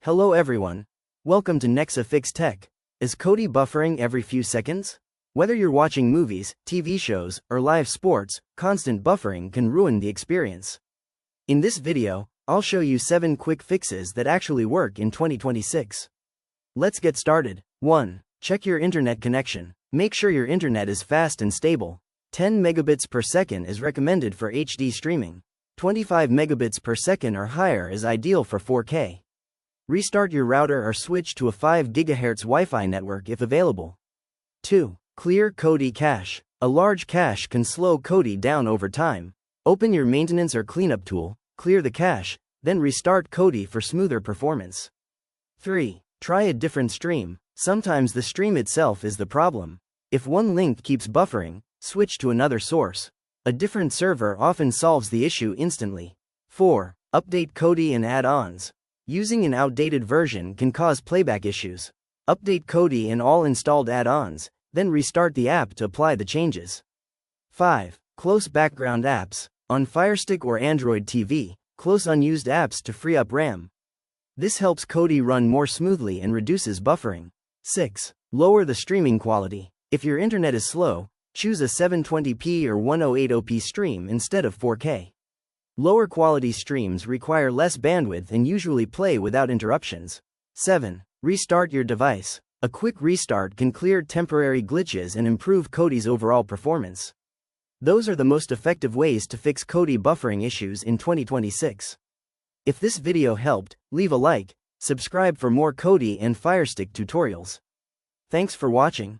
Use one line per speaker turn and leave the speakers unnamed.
Hello everyone. Welcome to NexaFixTech. Is Kodi buffering every few seconds? Whether you're watching movies, TV shows, or live sports, constant buffering can ruin the experience. In this video, I'll show you 7 quick fixes that actually work in 2026. Let's get started. 1. Check your internet connection. Make sure your internet is fast and stable. 10 megabits per second is recommended for HD streaming. 25 megabits per second or higher is ideal for 4K. Restart your router or switch to a 5 GHz Wi-Fi network if available. 2. Clear Kodi cache. A large cache can slow Kodi down over time. Open your maintenance or cleanup tool, clear the cache, then restart Kodi for smoother performance. 3. Try a different stream. Sometimes the stream itself is the problem. If one link keeps buffering, switch to another source. A different server often solves the issue instantly. 4. Update Kodi and add-ons. Using an outdated version can cause playback issues. Update Kodi and all installed add-ons, then restart the app to apply the changes. 5. Close background apps. On FireStick or Android TV, close unused apps to free up RAM. This helps Kodi run more smoothly and reduces buffering. 6. Lower the streaming quality. If your internet is slow, choose a 720p or 1080p stream instead of 4K. Lower quality streams require less bandwidth and usually play without interruptions. 7. Restart your device. A quick restart can clear temporary glitches and improve Kodi's overall performance. Those are the most effective ways to fix Kodi buffering issues in 2026. If this video helped, leave a like, subscribe for more Kodi and FireStick tutorials. Thanks for watching.